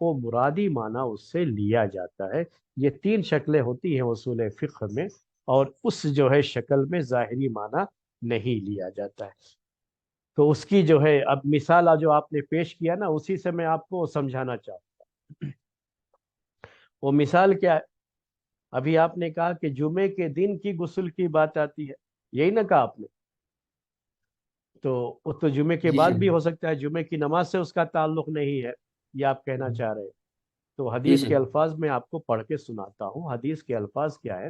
وہ مرادی معنی اس سے لیا جاتا ہے۔ یہ تین شکلیں ہوتی ہیں اصول فقہ میں، اور اس جو ہے شکل میں ظاہری معنی نہیں لیا جاتا ہے۔ تو اس کی جو ہے اب مثال جو آپ نے پیش کیا نا، اسی سے میں آپ کو سمجھانا چاہوں۔ وہ مثال کیا ہے؟ ابھی آپ نے کہا کہ جمعے کے دن کی غسل کی بات آتی ہے، یہی نہ کہا آپ نے؟ تو وہ تو جمعے کے جی بعد شیخ، بھی ہو سکتا ہے، جمعے کی نماز سے اس کا تعلق نہیں ہے، یہ آپ کہنا چاہ رہے ہیں۔ تو جی حدیث کے شیخ، الفاظ میں آپ کو پڑھ کے سناتا ہوں۔ حدیث کے الفاظ کیا ہے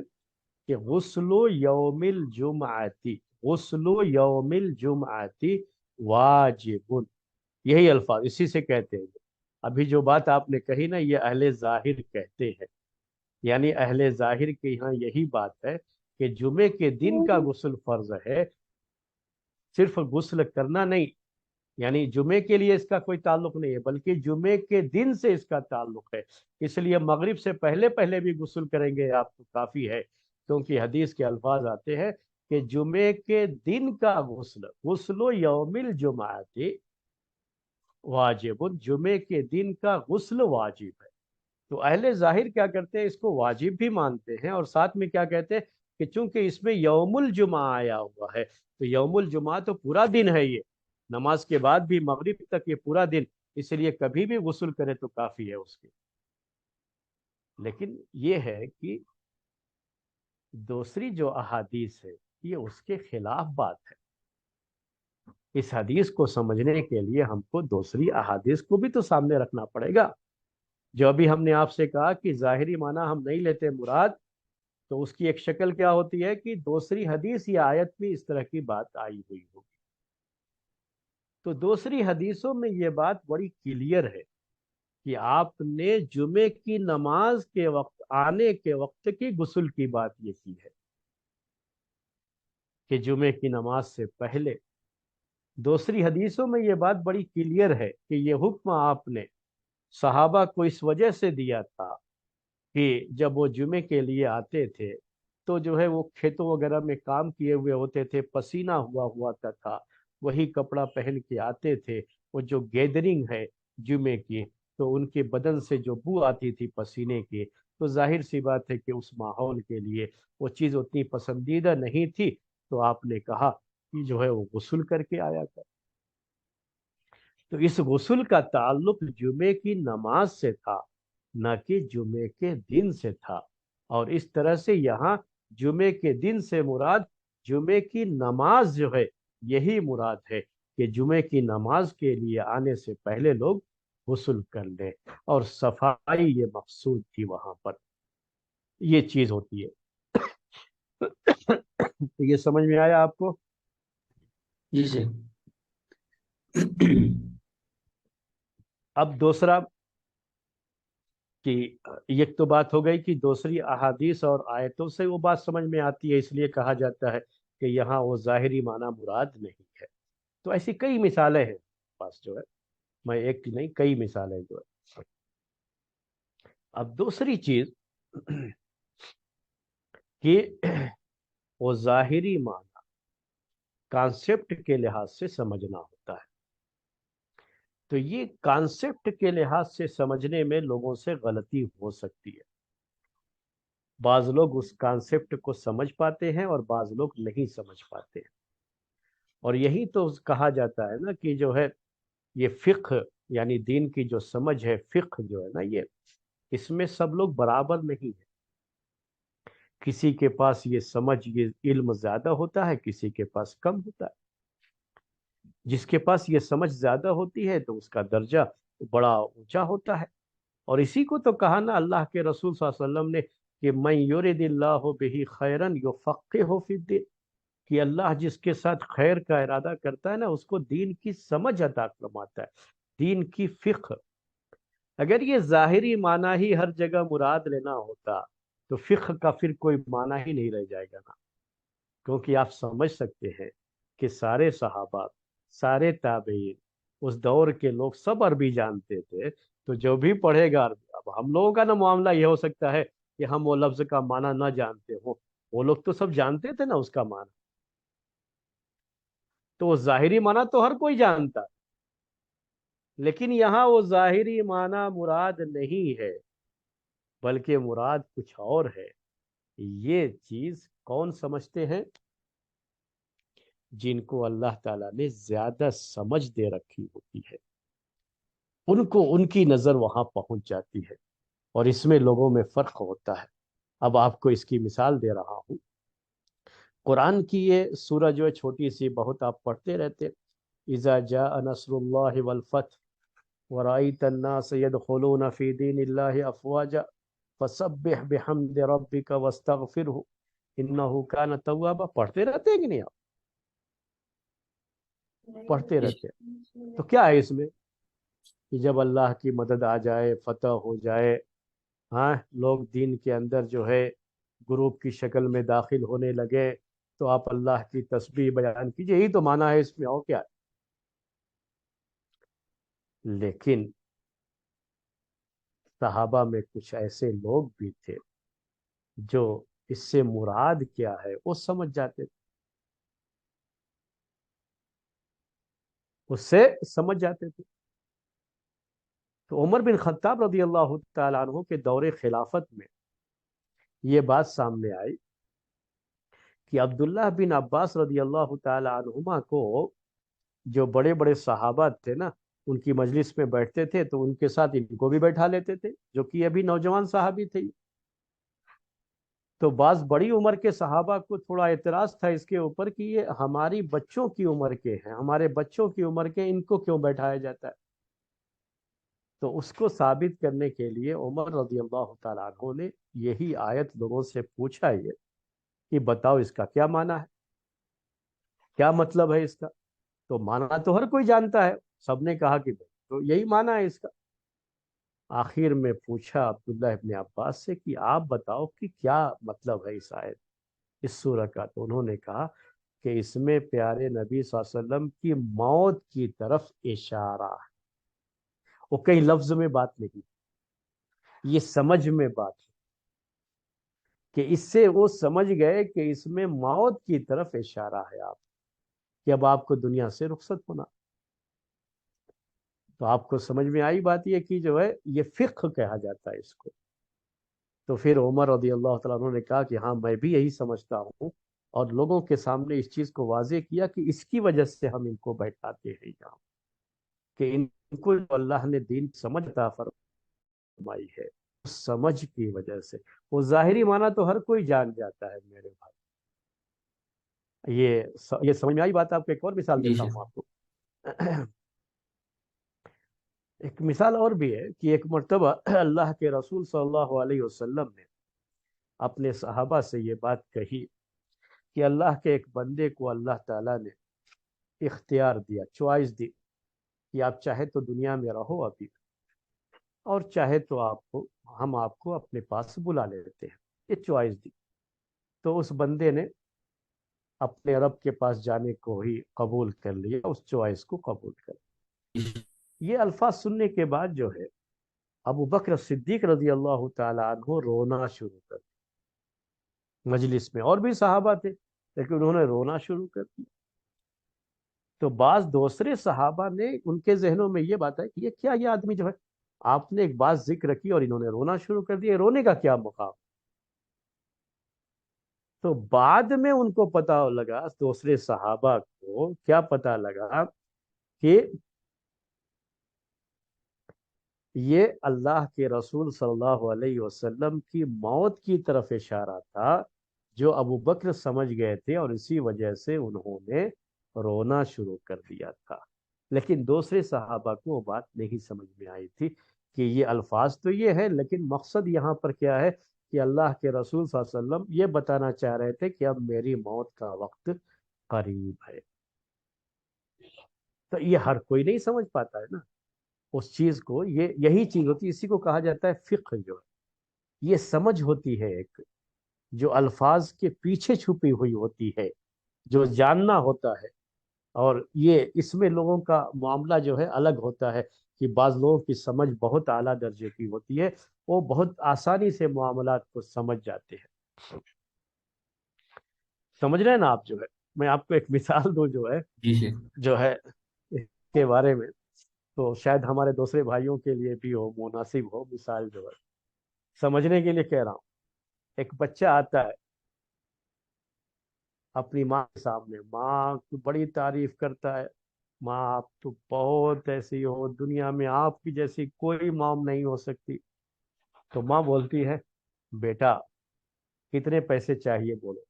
کہ غسل یوم الجمعتی، غسل یوم الجمعتی واجب، یہی الفاظ اسی سے کہتے ہیں۔ ابھی جو بات آپ نے کہی نا، یہ اہل ظاہر کہتے ہیں، یعنی اہل ظاہر کے یہاں یہی بات ہے کہ جمعے کے دن کا غسل فرض ہے، صرف غسل کرنا نہیں، یعنی جمعے کے لیے اس کا کوئی تعلق نہیں ہے، بلکہ جمعے کے دن سے اس کا تعلق ہے۔ اس لیے مغرب سے پہلے پہلے بھی غسل کریں گے آپ تو کافی ہے، کیونکہ حدیث کے الفاظ آتے ہیں کہ جمعے کے دن کا غسل، غسل یوم الجمعہ واجب، جمعے کے دن کا غسل واجب ہے۔ تو اہل ظاہر کیا کرتے ہیں، اس کو واجب بھی مانتے ہیں، اور ساتھ میں کیا کہتے ہیں کہ چونکہ اس میں یوم الجمعہ آیا ہوا ہے، تو یوم الجمعہ تو پورا دن ہے، یہ نماز کے بعد بھی مغرب تک یہ پورا دن، اس لیے کبھی بھی غسل کرے تو کافی ہے اس کے۔ لیکن یہ ہے کہ دوسری جو احادیث ہے یہ اس کے خلاف بات ہے۔ اس حدیث کو سمجھنے کے لیے ہم کو دوسری احادیث کو بھی تو سامنے رکھنا پڑے گا۔ جو ابھی ہم نے آپ سے کہا کہ ظاہری معنی ہم نہیں لیتے مراد، تو اس کی ایک شکل کیا ہوتی ہے کہ دوسری حدیث یا آیت میں اس طرح کی بات آئی ہوئی ہوگی۔ تو دوسری حدیثوں میں یہ بات بڑی کلیئر ہے کہ آپ نے جمعے کی نماز کے وقت آنے کے وقت کی غسل کی بات یہ کی ہے کہ جمعے کی نماز سے پہلے۔ دوسری حدیثوں میں یہ بات بڑی کلیئر ہے کہ یہ حکم آپ نے صحابہ کو اس وجہ سے دیا تھا کہ جب وہ جمعے کے لیے آتے تھے تو جو ہے وہ کھیتوں وغیرہ میں کام کیے ہوئے ہوتے تھے، پسینہ ہوا تھا، وہی کپڑا پہن کے آتے تھے۔ وہ جو گیدرنگ ہے جمعے کی، تو ان کے بدن سے جو بو آتی تھی پسینے کی، تو ظاہر سی بات ہے کہ اس ماحول کے لیے وہ چیز اتنی پسندیدہ نہیں تھی، تو آپ نے کہا کہ جو ہے وہ غسل کر کے آیا تھا۔ تو اس غسل کا تعلق جمعے کی نماز سے تھا، نہ کہ جمعے کے دن سے تھا۔ اور اس طرح سے یہاں جمعے کے دن سے مراد جمعے کی نماز جو ہے یہی مراد ہے کہ جمعے کی نماز کے لیے آنے سے پہلے لوگ غسل کر لیں، اور صفائی یہ مقصود تھی وہاں پر، یہ چیز ہوتی ہے۔ تو یہ سمجھ میں آیا آپ کو؟ جی شیخ۔ اب دوسرا کہ ایک تو بات ہو گئی کہ دوسری احادیث اور آیتوں سے وہ بات سمجھ میں آتی ہے، اس لیے کہا جاتا ہے کہ یہاں وہ ظاہری معنی مراد نہیں ہے۔ تو ایسی کئی مثالیں ہیں پاس جو ہے، میں ایک نہیں کئی مثالیں جو ہے۔ اب دوسری چیز کہ وہ ظاہری معنی کانسیپٹ کے لحاظ سے سمجھنا ہوتا ہے۔ تو یہ کانسیپٹ کے لحاظ سے سمجھنے میں لوگوں سے غلطی ہو سکتی ہے۔ بعض لوگ اس کانسیپٹ کو سمجھ پاتے ہیں اور بعض لوگ نہیں سمجھ پاتے ہیں، اور یہی تو کہا جاتا ہے نا کہ جو ہے یہ فقہ، یعنی دین کی جو سمجھ ہے، فقہ جو ہے نا، یہ اس میں سب لوگ برابر نہیں ہیں۔ کسی کے پاس یہ سمجھ، یہ علم زیادہ ہوتا ہے، کسی کے پاس کم ہوتا ہے۔ جس کے پاس یہ سمجھ زیادہ ہوتی ہے تو اس کا درجہ بڑا اونچا ہوتا ہے، اور اسی کو تو کہا نا اللہ کے رسول صلی اللہ علیہ وسلم نے کہ من یرد اللہ بہ خیرا یفقہہ فی الدین، کہ اللہ جس کے ساتھ خیر کا ارادہ کرتا ہے نا، اس کو دین کی سمجھ عطا فرماتا ہے، دین کی فقہ۔ اگر یہ ظاہری معنی ہی ہر جگہ مراد لینا ہوتا تو فقہ کا پھر کوئی معنی ہی نہیں رہ جائے گا نا، کیونکہ آپ سمجھ سکتے ہیں کہ سارے صحابہ، سارے تابعین، اس دور کے لوگ سب عربی جانتے تھے، تو جو بھی پڑھے گا عربی، اب ہم لوگوں کا نا معاملہ یہ ہو سکتا ہے کہ ہم وہ لفظ کا معنی نہ جانتے ہوں، وہ لوگ تو سب جانتے تھے نا اس کا معنی، تو وہ ظاہری معنی تو ہر کوئی جانتا ہے، لیکن یہاں وہ ظاہری معنی مراد نہیں ہے، بلکہ مراد کچھ اور ہے۔ یہ چیز کون سمجھتے ہیں؟ جن کو اللہ تعالیٰ نے زیادہ سمجھ دے رکھی ہوتی ہے، ان کو ان کی نظر وہاں پہنچ جاتی ہے، اور اس میں لوگوں میں فرق ہوتا ہے۔ اب آپ کو اس کی مثال دے رہا ہوں۔ قرآن کی یہ سورہ جو ہے چھوٹی سی، بہت آپ پڑھتے رہتے، اذا جاء نصر اللہ والفتح ورأيت الناس يدخلون في دين الله أفواجا فسبح بحمد ربك واستغفره إنه كان توابا۔ پڑھتے رہتے ہیں کہ نہیں؟ آپ پڑھتے جی رہتے ہیں تو کیا ہے اس میں کہ جب اللہ کی مدد آ جائے، فتح ہو جائے، ہاں، لوگ دین کے اندر جو ہے گروپ کی شکل میں داخل ہونے لگے، تو آپ اللہ کی تسبیح بیان کیجئے، یہی تو معنی ہے اس میں، اور کیا ہے؟ لیکن صحابہ میں کچھ ایسے لوگ بھی تھے جو اس سے مراد کیا ہے وہ سمجھ جاتے تھے، اس سے سمجھ جاتے تھے۔ تو عمر بن خطاب رضی اللہ تعالیٰ عنہ کے دور خلافت میں یہ بات سامنے آئی کہ عبداللہ بن عباس رضی اللہ تعالیٰ عنہما کو جو بڑے بڑے صحابہ تھے نا، ان کی مجلس میں بیٹھتے تھے تو ان کے ساتھ ان کو بھی بیٹھا لیتے تھے، جو کہ ابھی نوجوان صحابی تھے۔ تو بعض بڑی عمر کے صحابہ کو تھوڑا اعتراض تھا اس کے اوپر کہ یہ ہماری بچوں کی عمر کے ہیں، ہمارے بچوں کی عمر کے، ان کو کیوں بیٹھایا جاتا ہے؟ تو اس کو ثابت کرنے کے لیے عمر رضی اللہ تعالیٰ عنہ نے یہی آیت لوگوں سے پوچھا، یہ کہ بتاؤ اس کا کیا معنی ہے، کیا مطلب ہے اس کا؟ تو معنی تو ہر کوئی جانتا ہے، سب نے کہا کہ تو یہی معنی ہے اس کا۔ آخر میں پوچھا عبداللہ ابن عباس سے کہ آپ بتاؤ کہ کیا مطلب ہے اس آیت، اس سورہ کا؟ تو انہوں نے کہا کہ اس میں پیارے نبی صلی اللہ علیہ وسلم کی موت کی طرف اشارہ ہے، وہ کئی لفظ میں بات نہیں، یہ سمجھ میں بات ہے کہ اس سے وہ سمجھ گئے کہ اس میں موت کی طرف اشارہ ہے، آپ کہ اب آپ کو دنیا سے رخصت ہونا۔ تو آپ کو سمجھ میں آئی بات یہ کہ جو ہے یہ فقہ کہا جاتا ہے اس کو۔ تو پھر عمر رضی اللہ تعالیٰ عنہ نے کہا کہ ہاں میں بھی یہی سمجھتا ہوں، اور لوگوں کے سامنے اس چیز کو واضح کیا کہ اس کی وجہ سے ہم ان کو بیٹھاتے ہیں یہاں، کہ ان کو جو اللہ نے دین سمجھ عطا فرمائی ہے، اس سمجھ کی وجہ سے وہ ظاہری معنی تو ہر کوئی جان جاتا ہے میرے بھائی۔ یہ سمجھ میں آئی بات؟ آپ کو ایک اور مثال جی دیتا شیخ۔ ہوں آپ کو۔ ایک مثال اور بھی ہے کہ ایک مرتبہ اللہ کے رسول صلی اللہ علیہ وسلم نے اپنے صحابہ سے یہ بات کہی کہ اللہ کے ایک بندے کو اللہ تعالیٰ نے اختیار دیا، چوائس دی کہ آپ چاہے تو دنیا میں رہو ابھی، اور چاہے تو ہم آپ کو اپنے پاس بلا لیتے ہیں، یہ چوائس دی۔ تو اس بندے نے اپنے رب کے پاس جانے کو ہی قبول کر لیا، اس چوائس کو قبول کر لیا۔ یہ الفاظ سننے کے بعد جو ہے ابو بکر صدیق رضی اللہ تعالیٰ عنہ رونا شروع کر دیا۔ مجلس میں اور بھی صحابہ تھے لیکن انہوں نے رونا شروع کر دیا۔ تو بعض دوسرے صحابہ نے ان کے ذہنوں میں یہ بات ہے کہ یہ کیا، یہ آدمی جو ہے، آپ نے ایک بات ذکر کی اور انہوں نے رونا شروع کر دیا، رونے کا کیا مقام؟ تو بعد میں ان کو پتا لگا، دوسرے صحابہ کو کیا پتا لگا کہ یہ اللہ کے رسول صلی اللہ علیہ وسلم کی موت کی طرف اشارہ تھا، جو ابو بکر سمجھ گئے تھے، اور اسی وجہ سے انہوں نے رونا شروع کر دیا تھا۔ لیکن دوسرے صحابہ کو وہ بات نہیں سمجھ میں آئی تھی کہ یہ الفاظ تو یہ ہے، لیکن مقصد یہاں پر کیا ہے کہ اللہ کے رسول صلی اللہ علیہ وسلم یہ بتانا چاہ رہے تھے کہ اب میری موت کا وقت قریب ہے۔ تو یہ ہر کوئی نہیں سمجھ پاتا ہے نا اس چیز کو، یہی چیز ہوتی ہے، اسی کو کہا جاتا ہے فقہ، جو ہے یہ سمجھ ہوتی ہے ایک، جو الفاظ کے پیچھے چھپی ہوئی ہوتی ہے، جو جاننا ہوتا ہے۔ اور یہ اس میں لوگوں کا معاملہ جو ہے الگ ہوتا ہے، کہ بعض لوگوں کی سمجھ بہت اعلیٰ درجے کی ہوتی ہے، وہ بہت آسانی سے معاملات کو سمجھ جاتے ہیں۔ سمجھ رہے ہیں نا آپ؟ جو ہے میں آپ کو ایک مثال دوں جو ہے جی شیخ۔ جو ہے اس کے بارے میں تو شاید ہمارے دوسرے بھائیوں کے لیے بھی ہو، مناسب ہو مثال جو ہے، سمجھنے کے لیے کہہ رہا ہوں۔ ایک بچہ آتا ہے اپنی ماں کے سامنے، ماں کی بڑی تعریف کرتا ہے، ماں آپ تو بہت ایسی ہو، دنیا میں آپ کی جیسی کوئی ماں نہیں ہو سکتی۔ تو ماں بولتی ہے، بیٹا کتنے پیسے چاہیے بولو،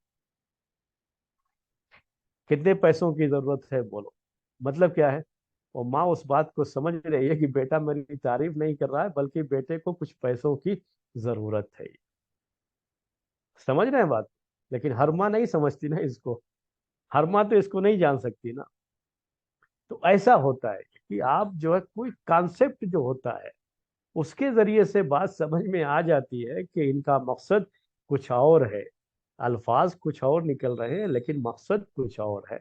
کتنے پیسوں کی ضرورت ہے بولو۔ مطلب کیا ہے؟ اور ماں اس بات کو سمجھ رہی ہے کہ بیٹا میری تعریف نہیں کر رہا ہے، بلکہ بیٹے کو کچھ پیسوں کی ضرورت ہے۔ سمجھ رہے ہیں بات؟ لیکن ہر ماں نہیں سمجھتی نا اس کو، ہر ماں تو اس کو نہیں جان سکتی نا۔ تو ایسا ہوتا ہے کہ آپ جو ہے کوئی کانسیپٹ جو ہوتا ہے اس کے ذریعے سے بات سمجھ میں آ جاتی ہے کہ ان کا مقصد کچھ اور ہے، الفاظ کچھ اور نکل رہے ہیں لیکن مقصد کچھ اور ہے۔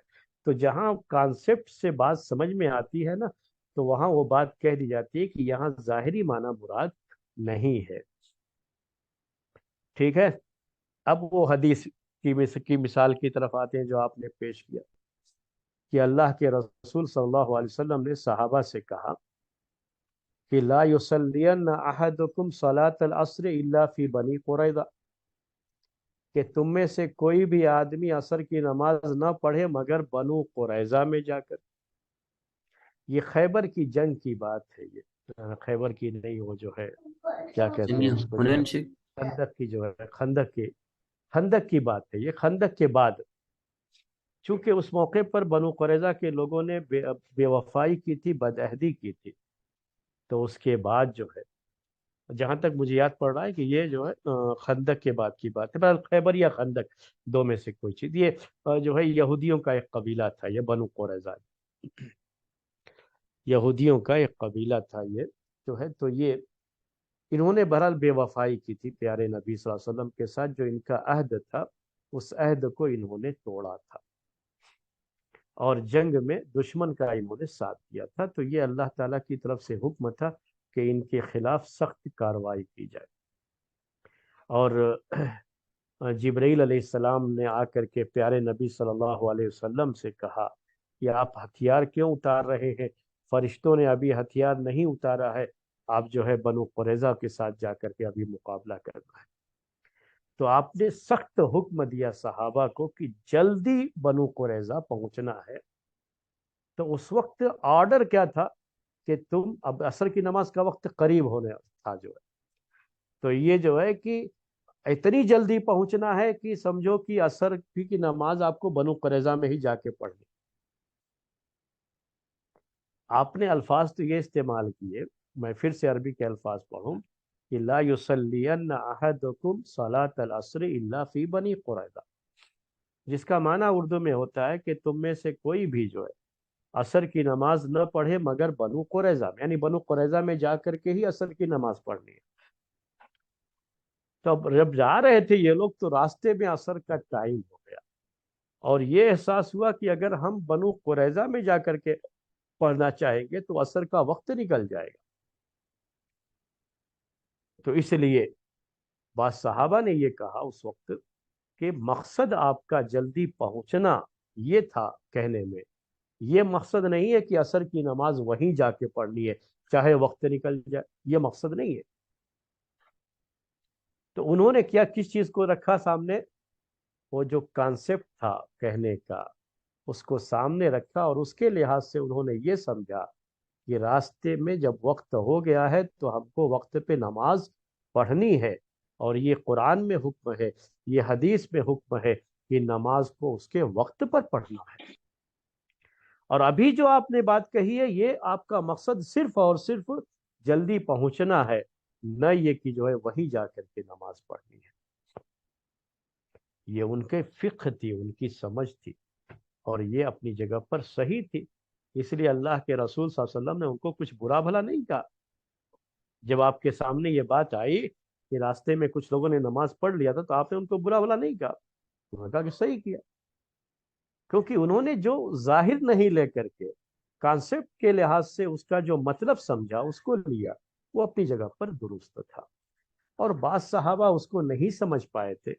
تو جہاں کانسیپٹ سے بات سمجھ میں آتی ہے نا، تو وہاں وہ بات کہہ دی جاتی ہے کہ یہاں ظاہری معنی مراد نہیں ہے۔ ٹھیک ہے؟ اب وہ حدیث کی مثال کی طرف آتے ہیں جو آپ نے پیش کیا، کہ اللہ کے رسول صلی اللہ علیہ وسلم نے صحابہ سے کہا کہ لا یصلین احدکم صلاۃ العصر الا فی بنی قریظہ، کہ تم میں سے کوئی بھی آدمی عصر کی نماز نہ پڑھے مگر بنو قریظہ میں جا کر۔ یہ خیبر کی جنگ کی بات ہے، یہ خیبر کی نہیں، وہ جو ہے کیا کہتے ہیں اس کو جو ہے، حنین سے خندق کی جو ہے، خندق کی بات ہے یہ، خندق کے بعد۔ چونکہ اس موقع پر بنو قریظہ کے لوگوں نے بے وفائی کی تھی، بدعہدی کی تھی، تو اس کے بعد جو ہے، جہاں تک مجھے یاد پڑ رہا ہے کہ یہ جو ہے خندق کے بعد کی بات ہے، بہرحال خیبر یا خندق دو میں سے کوئی چیز۔ یہ جو ہے یہودیوں کا ایک قبیلہ تھا یہ بنو قریظہ، یہودیوں کا ایک قبیلہ تھا یہ جو ہے۔ تو یہ انہوں نے بہرحال بے وفائی کی تھی پیارے نبی صلی اللہ علیہ وسلم کے ساتھ، جو ان کا عہد تھا اس عہد کو انہوں نے توڑا تھا، اور جنگ میں دشمن کا انہوں نے ساتھ دیا تھا۔ تو یہ اللہ تعالیٰ کی طرف سے حکم تھا کہ ان کے خلاف سخت کارروائی کی جائے۔ اور جبرائیل علیہ السلام نے آ کر کے پیارے نبی صلی اللہ علیہ وسلم سے کہا کہ آپ ہتھیار کیوں اتار رہے ہیں؟ فرشتوں نے ابھی ہتھیار نہیں اتارا ہے، آپ جو ہے بنو قریظہ کے ساتھ جا کر کے ابھی مقابلہ کرنا ہے۔ تو آپ نے سخت حکم دیا صحابہ کو کہ جلدی بنو قریظہ پہنچنا ہے۔ تو اس وقت آرڈر کیا تھا کہ تم، اب عصر کی نماز کا وقت قریب ہونے تھا جو ہے، تو یہ جو ہے کہ اتنی جلدی پہنچنا ہے کہ سمجھو کہ عصر کی نماز آپ کو بنو قریظہ میں ہی جا کے پڑھنی۔ آپ نے الفاظ تو یہ استعمال کیے، میں پھر سے عربی کے الفاظ پڑھوں کہ لا یصلین احدکم صلاۃ العصر الا فی بنی قریظہ، جس کا معنی اردو میں ہوتا ہے کہ تم میں سے کوئی بھی جو ہے عصر کی نماز نہ پڑھے مگر بنو قریظہ میں، یعنی بنو قریظہ میں جا کر کے ہی عصر کی نماز پڑھنی ہے۔ تو اب جب جا رہے تھے یہ لوگ تو راستے میں عصر کا ٹائم ہو گیا، اور یہ احساس ہوا کہ اگر ہم بنو قریظہ میں جا کر کے پڑھنا چاہیں گے تو عصر کا وقت نکل جائے گا۔ تو اس لیے بعض صحابہ نے یہ کہا اس وقت کہ مقصد آپ کا جلدی پہنچنا یہ تھا کہنے میں، یہ مقصد نہیں ہے کہ عصر کی نماز وہیں جا کے پڑھنی ہے چاہے وقت نکل جائے، یہ مقصد نہیں ہے۔ تو انہوں نے کیا، کس چیز کو رکھا سامنے؟ وہ جو کانسیپٹ تھا کہنے کا اس کو سامنے رکھا، اور اس کے لحاظ سے انہوں نے یہ سمجھا کہ راستے میں جب وقت ہو گیا ہے تو ہم کو وقت پہ نماز پڑھنی ہے، اور یہ قرآن میں حکم ہے، یہ حدیث میں حکم ہے کہ نماز کو اس کے وقت پر پڑھنا ہے۔ اور ابھی جو آپ نے بات کہی ہے یہ آپ کا مقصد صرف اور صرف جلدی پہنچنا ہے، نہ یہ کہ جو ہے وہیں جا کر کے نماز پڑھنی ہے۔ یہ ان کے فقہ تھی، ان کی سمجھ تھی، اور یہ اپنی جگہ پر صحیح تھی۔ اس لیے اللہ کے رسول صلی اللہ علیہ وسلم نے ان کو کچھ برا بھلا نہیں کہا۔ جب آپ کے سامنے یہ بات آئی کہ راستے میں کچھ لوگوں نے نماز پڑھ لیا تھا تو آپ نے ان کو برا بھلا نہیں کہا، انہوں نے کہا کہ صحیح کیا، کیونکہ انہوں نے جو ظاہر نہیں لے کر کے کانسیپٹ کے لحاظ سے اس کا جو مطلب سمجھا اس کو لیا، وہ اپنی جگہ پر درست تھا۔ اور بعض صحابہ اس کو نہیں سمجھ پائے تھے،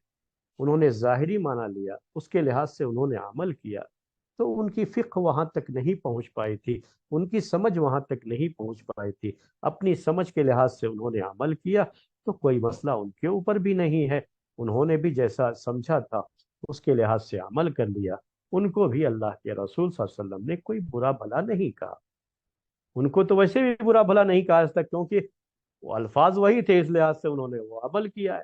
انہوں نے ظاہری معنی لیا، اس کے لحاظ سے انہوں نے عمل کیا، تو ان کی فقہ وہاں تک نہیں پہنچ پائی تھی، ان کی سمجھ وہاں تک نہیں پہنچ پائی تھی، اپنی سمجھ کے لحاظ سے انہوں نے عمل کیا، تو کوئی مسئلہ ان کے اوپر بھی نہیں ہے، انہوں نے بھی جیسا سمجھا تھا اس کے لحاظ سے عمل کر لیا، ان کو بھی اللہ کے رسول صلی اللہ علیہ وسلم نے کوئی برا بھلا نہیں کہا، ان کو تو ویسے بھی برا بھلا نہیں کہا آج تک، کیونکہ وہ الفاظ وہی تھے، اس لحاظ سے انہوں نے وہ عمل کیا ہے۔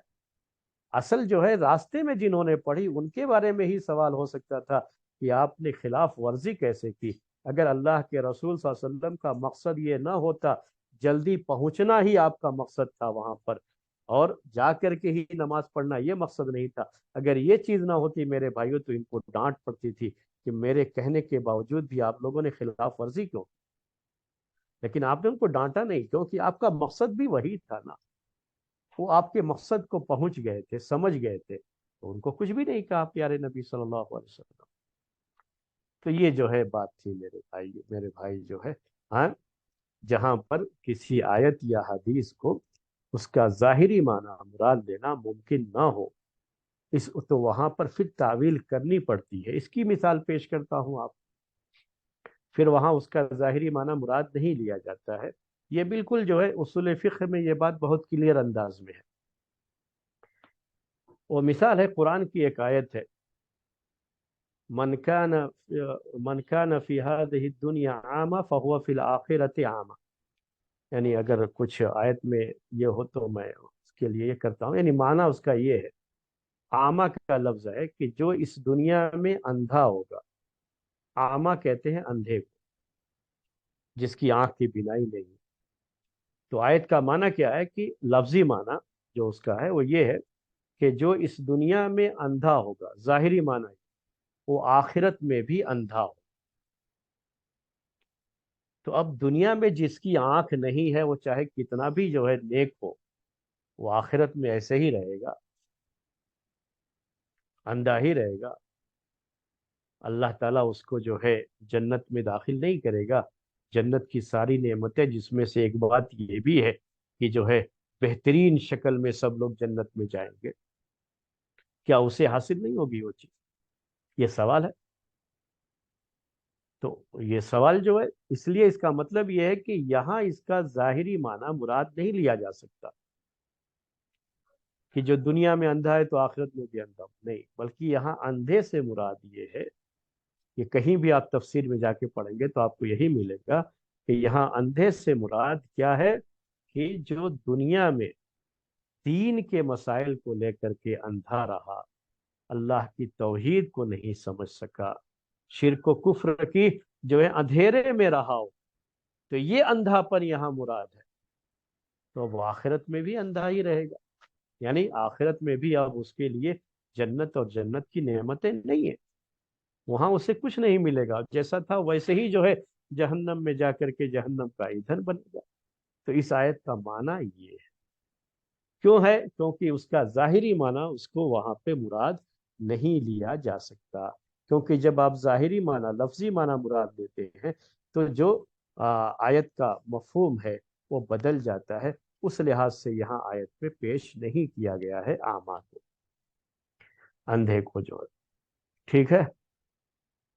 اصل جو ہے راستے میں جنہوں نے پڑھی ان کے بارے میں ہی سوال ہو سکتا تھا کہ آپ نے خلاف ورزی کیسے کی، اگر اللہ کے رسول صلی اللہ علیہ وسلم کا مقصد یہ نہ ہوتا، جلدی پہنچنا ہی آپ کا مقصد تھا وہاں پر، اور جا کر کے ہی نماز پڑھنا یہ مقصد نہیں تھا، اگر یہ چیز نہ ہوتی میرے بھائیوں تو ان کو ڈانٹ پڑتی تھی کہ میرے کہنے کے باوجود بھی آپ لوگوں نے خلاف ورزی کیوں؟ لیکن آپ نے ان کو ڈانٹا نہیں، کیونکہ آپ کا مقصد بھی وہی تھا نا، وہ آپ کے مقصد کو پہنچ گئے تھے، سمجھ گئے تھے، تو ان کو کچھ بھی نہیں کہا پیارے نبی صلی اللہ علیہ وسلم۔ تو یہ جو ہے بات تھی میرے بھائی جو ہے، ہاں، جہاں پر کسی آیت یا حدیث کو اس کا ظاہری معنی مراد لینا ممکن نہ ہو، تو وہاں پر پھر تعویل کرنی پڑتی ہے۔ اس کی مثال پیش کرتا ہوں آپ، پھر وہاں اس کا ظاہری معنی مراد نہیں لیا جاتا ہے، یہ بالکل جو ہے اصول فقہ میں یہ بات بہت کلیئر انداز میں ہے۔ وہ مثال ہے قرآن کی ایک آیت ہے، من کان من کان فی هذه الدنیا عاما فهو فی الآخرۃ عاما، یعنی اگر کچھ آیت میں یہ ہو تو میں اس کے لیے یہ کرتا ہوں، یعنی معنی اس کا یہ ہے، عاما کا لفظ ہے کہ جو اس دنیا میں اندھا ہوگا، عاما کہتے ہیں اندھے کو، جس کی آنکھ کی بینائی نہیں، تو آیت کا معنی کیا ہے کہ لفظی معنی جو اس کا ہے وہ یہ ہے کہ جو اس دنیا میں اندھا ہوگا، ظاہری معنی وہ آخرت میں بھی اندھا ہو۔ تو اب دنیا میں جس کی آنکھ نہیں ہے وہ چاہے کتنا بھی جو ہے نیک ہو، وہ آخرت میں ایسے ہی رہے گا، اندھا ہی رہے گا، اللہ تعالیٰ اس کو جو ہے جنت میں داخل نہیں کرے گا۔ جنت کی ساری نعمتیں، جس میں سے ایک بات یہ بھی ہے کہ جو ہے بہترین شکل میں سب لوگ جنت میں جائیں گے، کیا اسے حاصل نہیں ہوگی وہ چیز؟ یہ سوال ہے۔ تو یہ سوال جو ہے، اس لیے اس کا مطلب یہ ہے کہ یہاں اس کا ظاہری معنی مراد نہیں لیا جا سکتا کہ جو دنیا میں اندھا ہے تو آخرت میں بھی اندھا ہو، نہیں، بلکہ یہاں اندھے سے مراد یہ ہے کہ کہیں بھی آپ تفسیر میں جا کے پڑھیں گے تو آپ کو یہی ملے گا کہ یہاں اندھے سے مراد کیا ہے کہ جو دنیا میں دین کے مسائل کو لے کر کے اندھا رہا، اللہ کی توحید کو نہیں سمجھ سکا، شرک و کفر کی جو ہے اندھیرے میں رہا ہو، تو یہ اندھا پن یہاں مراد ہے، تو وہ آخرت میں بھی اندھا ہی رہے گا، یعنی آخرت میں بھی اب اس کے لیے جنت اور جنت کی نعمتیں نہیں ہیں، وہاں اسے کچھ نہیں ملے گا، جیسا تھا ویسے ہی جو ہے جہنم میں جا کر کے جہنم کا ایندھن بنے گا۔ تو اس آیت کا معنی یہ ہے، کیوں ہے؟ کیونکہ اس کا ظاہری معنی اس کو وہاں پہ مراد نہیں لیا جا سکتا، کیونکہ جب آپ ظاہری معنی، لفظی معنی مراد دیتے ہیں تو جو آیت کا مفہوم ہے وہ بدل جاتا ہے، اس لحاظ سے یہاں آیت میں پیش نہیں کیا گیا ہے اعمیٰ کو، اندھے کو جو ہے، ٹھیک ہے۔